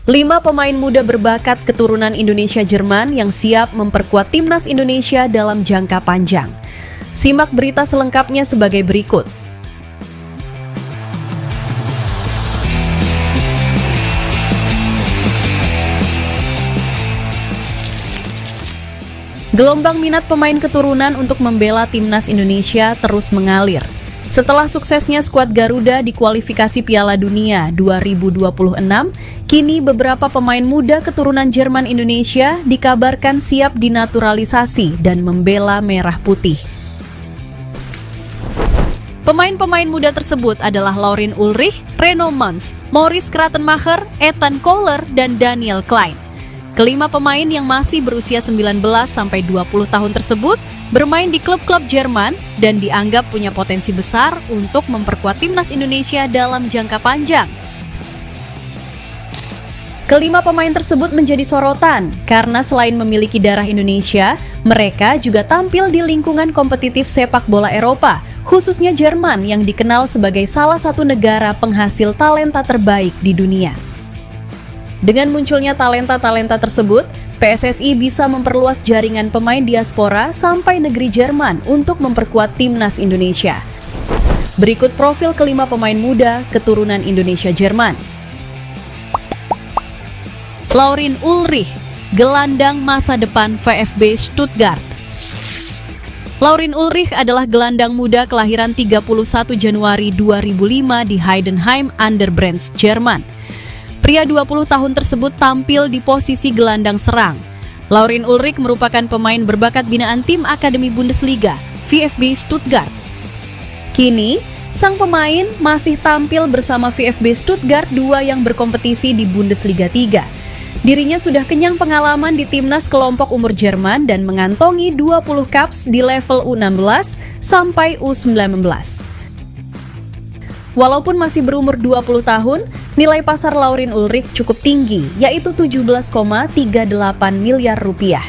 5 pemain muda berbakat keturunan Indonesia-Jerman yang siap memperkuat timnas Indonesia dalam jangka panjang. Simak berita selengkapnya sebagai berikut. Gelombang minat pemain keturunan untuk membela timnas Indonesia terus mengalir. Setelah suksesnya skuad Garuda di kualifikasi Piala Dunia 2026, kini beberapa pemain muda keturunan Jerman Indonesia dikabarkan siap dinaturalisasi dan membela merah putih. Pemain-pemain muda tersebut adalah Laurin Ulrich, Reno Mans, Maurice Kratenmacher, Ethan Kohler, dan Daniel Klein. Kelima pemain yang masih berusia 19-20 tahun tersebut bermain di klub-klub Jerman dan dianggap punya potensi besar untuk memperkuat timnas Indonesia dalam jangka panjang. Kelima pemain tersebut menjadi sorotan karena selain memiliki darah Indonesia, mereka juga tampil di lingkungan kompetitif sepak bola Eropa, khususnya Jerman yang dikenal sebagai salah satu negara penghasil talenta terbaik di dunia. Dengan munculnya talenta-talenta tersebut, PSSI bisa memperluas jaringan pemain diaspora sampai negeri Jerman untuk memperkuat timnas Indonesia. Berikut profil kelima pemain muda keturunan Indonesia-Jerman. Laurin Ulrich, gelandang masa depan VfB Stuttgart. Laurin Ulrich adalah gelandang muda kelahiran 31 Januari 2005 di Heidenheim an der Brenz, Jerman. Pria 20 tahun tersebut tampil di posisi gelandang serang. Laurin Ulrich merupakan pemain berbakat binaan tim Akademi Bundesliga, VfB Stuttgart. Kini, sang pemain masih tampil bersama VfB Stuttgart 2 yang berkompetisi di Bundesliga 3. Dirinya sudah kenyang pengalaman di timnas kelompok umur Jerman dan mengantongi 20 caps di level U16 sampai U19. Walaupun masih berumur 20 tahun, nilai pasar Laurin Ulrich cukup tinggi, yaitu 17,38 miliar rupiah.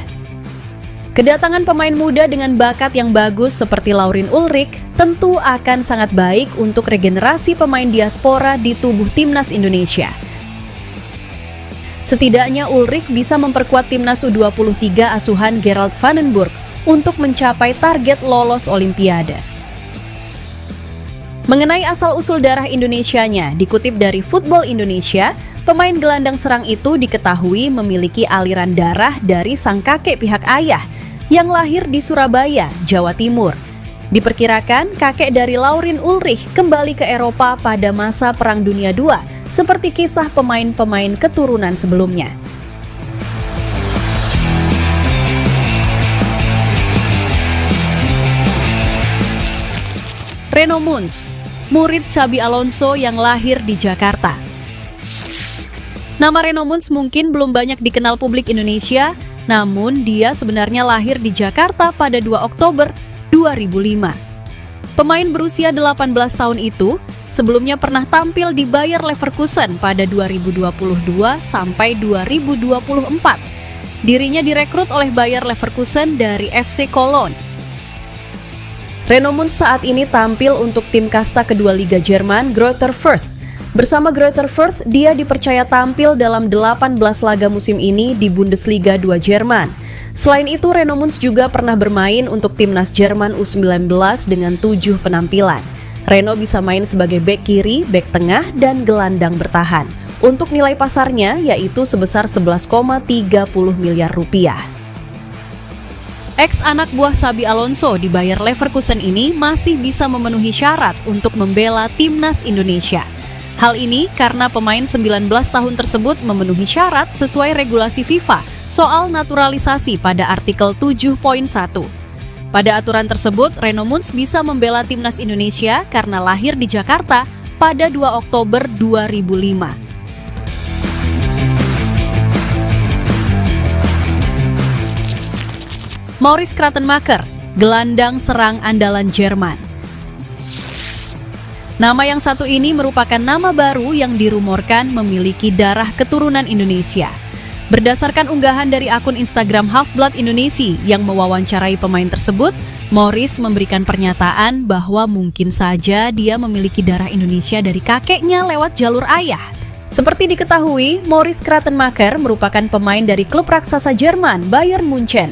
Kedatangan pemain muda dengan bakat yang bagus seperti Laurin Ulrich tentu akan sangat baik untuk regenerasi pemain diaspora di tubuh timnas Indonesia. Setidaknya Ulrich bisa memperkuat timnas U23 asuhan Gerald Vandenburg untuk mencapai target lolos Olimpiade. Mengenai asal-usul darah Indonesianya, dikutip dari Football Indonesia, pemain gelandang serang itu diketahui memiliki aliran darah dari sang kakek pihak ayah yang lahir di Surabaya, Jawa Timur. Diperkirakan kakek dari Laurin Ulrich kembali ke Eropa pada masa Perang Dunia II, seperti kisah pemain-pemain keturunan sebelumnya. Reno Mans, murid Xabi Alonso yang lahir di Jakarta. Nama Reno Mans mungkin belum banyak dikenal publik Indonesia, namun dia sebenarnya lahir di Jakarta pada 2 Oktober 2005. Pemain berusia 18 tahun itu sebelumnya pernah tampil di Bayer Leverkusen pada 2022 sampai 2024. Dirinya direkrut oleh Bayer Leverkusen dari FC Cologne. Reno Mans saat ini tampil untuk tim kasta kedua Liga Jerman, Greuther Fürth. Bersama Greuther Fürth, dia dipercaya tampil dalam 18 laga musim ini di Bundesliga 2 Jerman. Selain itu, Reno Mans juga pernah bermain untuk timnas Jerman U19 dengan 7 penampilan. Reno bisa main sebagai bek kiri, bek tengah, dan gelandang bertahan. Untuk nilai pasarnya yaitu sebesar 11,30 miliar rupiah. Ex-anak buah Xabi Alonso di Bayer Leverkusen ini masih bisa memenuhi syarat untuk membela timnas Indonesia. Hal ini karena pemain 19 tahun tersebut memenuhi syarat sesuai regulasi FIFA soal naturalisasi pada artikel 7.1. Pada aturan tersebut, Reno Mans bisa membela timnas Indonesia karena lahir di Jakarta pada 2 Oktober 2005. Maurice Kratenmacher, gelandang serang andalan Jerman. Nama yang satu ini merupakan nama baru yang dirumorkan memiliki darah keturunan Indonesia. Berdasarkan unggahan dari akun Instagram Half-Blood Indonesia yang mewawancarai pemain tersebut, Maurice memberikan pernyataan bahwa mungkin saja dia memiliki darah Indonesia dari kakeknya lewat jalur ayah. Seperti diketahui, Moritz Kratenmacher merupakan pemain dari klub raksasa Jerman Bayern Munchen.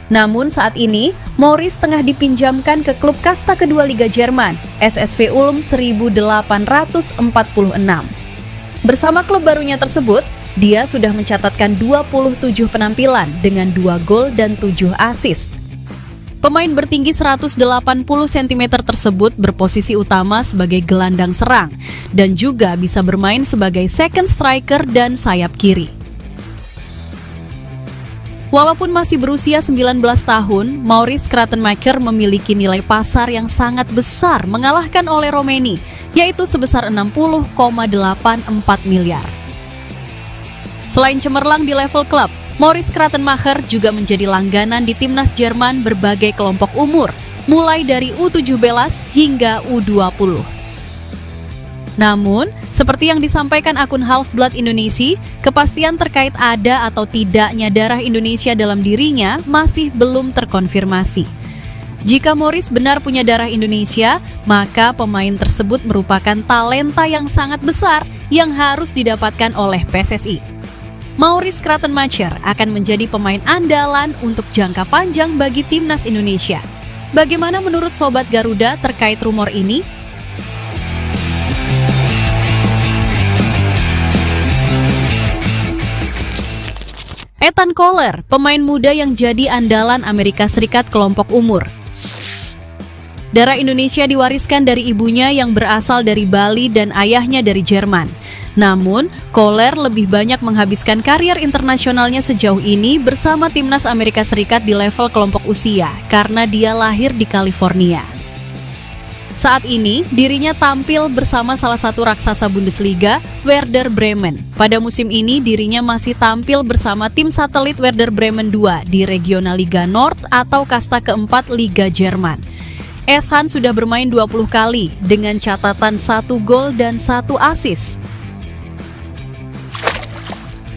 Namun saat ini, Moritz tengah dipinjamkan ke klub kasta kedua Liga Jerman, SSV Ulm 1846. Bersama klub barunya tersebut, dia sudah mencatatkan 27 penampilan dengan 2 gol dan 7 assist. Pemain bertinggi 180 cm tersebut berposisi utama sebagai gelandang serang dan juga bisa bermain sebagai second striker dan sayap kiri. Walaupun masih berusia 19 tahun, Moritz Kratenmacher memiliki nilai pasar yang sangat besar mengalahkan oleh Romeni, yaitu sebesar 60,84 miliar. Selain cemerlang di level klub, Moritz Kratenmacher juga menjadi langganan di timnas Jerman berbagai kelompok umur, mulai dari U17 hingga U20. Namun, seperti yang disampaikan akun Half-Blood Indonesia, kepastian terkait ada atau tidaknya darah Indonesia dalam dirinya masih belum terkonfirmasi. Jika Moritz benar punya darah Indonesia, maka pemain tersebut merupakan talenta yang sangat besar yang harus didapatkan oleh PSSI. Moritz Kratenmacher akan menjadi pemain andalan untuk jangka panjang bagi timnas Indonesia. Bagaimana menurut Sobat Garuda terkait rumor ini? Ethan Koller, pemain muda yang jadi andalan Amerika Serikat kelompok umur. Darah Indonesia diwariskan dari ibunya yang berasal dari Bali dan ayahnya dari Jerman. Namun, Koller lebih banyak menghabiskan karier internasionalnya sejauh ini bersama timnas Amerika Serikat di level kelompok usia karena dia lahir di California. Saat ini, dirinya tampil bersama salah satu raksasa Bundesliga, Werder Bremen. Pada musim ini, dirinya masih tampil bersama tim satelit Werder Bremen 2 di Regionalliga Nord atau kasta keempat Liga Jerman. Ethan sudah bermain 20 kali dengan catatan 1 gol dan 1 assist.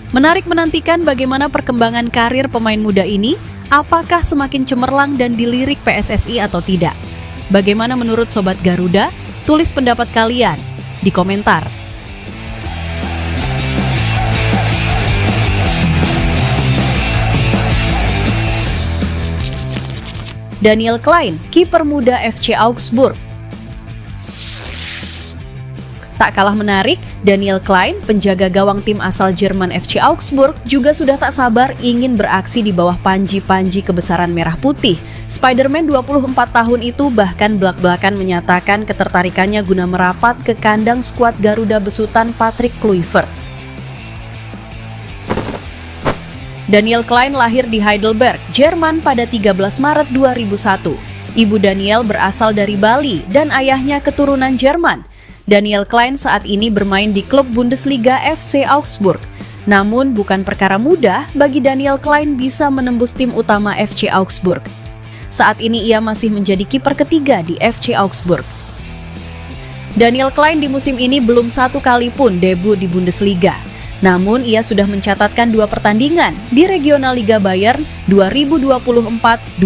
Menarik menantikan bagaimana perkembangan karir pemain muda ini, apakah semakin cemerlang dan dilirik PSSI atau tidak? Bagaimana menurut Sobat Garuda? Tulis pendapat kalian di komentar. Daniel Klein, kiper muda FC Augsburg. Tak kalah menarik, Daniel Klein, penjaga gawang tim asal Jerman FC Augsburg, juga sudah tak sabar ingin beraksi di bawah panji-panji kebesaran merah putih. Spider-Man 24 tahun itu bahkan belak-belakan menyatakan ketertarikannya guna merapat ke kandang skuad Garuda besutan Patrick Kluivert. Daniel Klein lahir di Heidelberg, Jerman pada 13 Maret 2001. Ibu Daniel berasal dari Bali dan ayahnya keturunan Jerman. Daniel Klein saat ini bermain di klub Bundesliga FC Augsburg. Namun bukan perkara mudah bagi Daniel Klein bisa menembus tim utama FC Augsburg. Saat ini ia masih menjadi kiper ketiga di FC Augsburg. Daniel Klein di musim ini belum 1 kali pun debut di Bundesliga. Namun ia sudah mencatatkan 2 pertandingan di Regionalliga Bayern 2024-2025.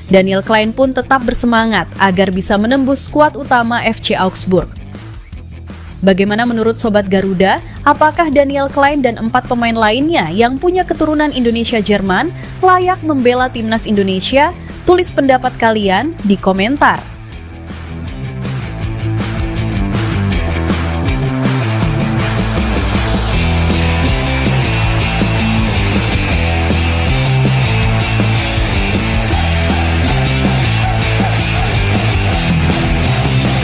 Daniel Klein pun tetap bersemangat agar bisa menembus skuad utama FC Augsburg. Bagaimana menurut Sobat Garuda? Apakah Daniel Klein dan 4 pemain lainnya yang punya keturunan Indonesia-Jerman layak membela timnas Indonesia? Tulis pendapat kalian di komentar.